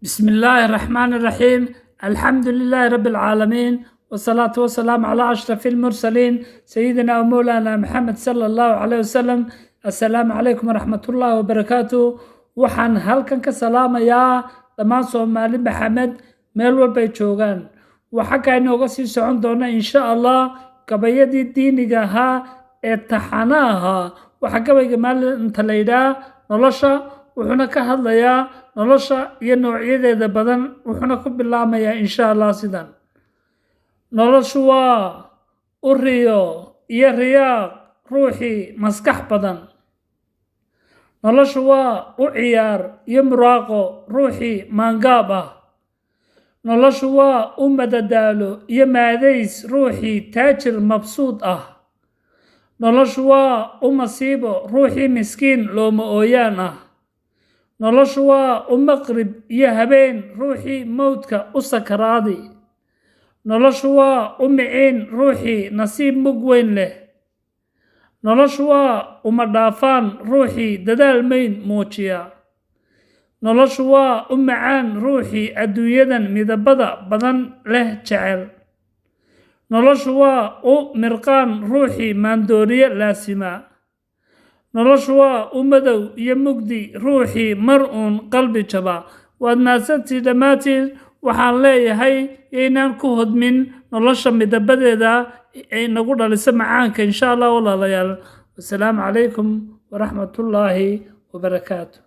بسم الله الرحمن الرحيم. الحمد لله رب العالمين، والصلاة والسلام على أشرف المرسلين سيدنا ومولانا محمد صلى الله عليه وسلم. السلام عليكم ورحمة الله وبركاته. وحن هلكن كسلام يا دمان سومالي محمد ميل والبay joogaan. waxa ka inooga sii socon doona insha Allah gabayadii diiniga ahaa ee taxanaha. waxa gabayga maalinta la yiraahdo nolosha, wuxuuna ka hadlayaa nolosha iyo noocyadeeda badan, wuxuuna ku bilaamayaa insha Allah sidan: noloshu waa uriyo iyo riyaaq ruuxi maskax badan. noloshu waa u ciyaar iyo muraaqo ruuxi maangaab ah. noloshu waa u madadaalo iyo maadays ruuxi taajir mabsuud ah. noloshu waa u masiibo ruuxi miskiin looma ooyaan ah. noloshu waa u maqrib iyo habeen ruuxi mowdka u sakaraadi. noloshu waa u miciin ruuxi nasiib mug weyn leh. noloshu waa uma dhaafaan ruuxi dadaal mayn muujiya. noloshu waa u macaan ruuxi adduunyadan midabada badan leh jecel. noloshu waa u mirqaan ruuxi maandooriye laasima. noloshu waa u madow iyo mugdi ruuxi mar uun qalbi jaba. waad mahadsantihiin dhammaantiin. waxaan leeyahay inaan ku hodmin nolosha midabadeeda ay nagu dhaliso macaanka insha Allah walaalayaal. wassalaamu calaykum waraxmatullaahi wabarakaatu.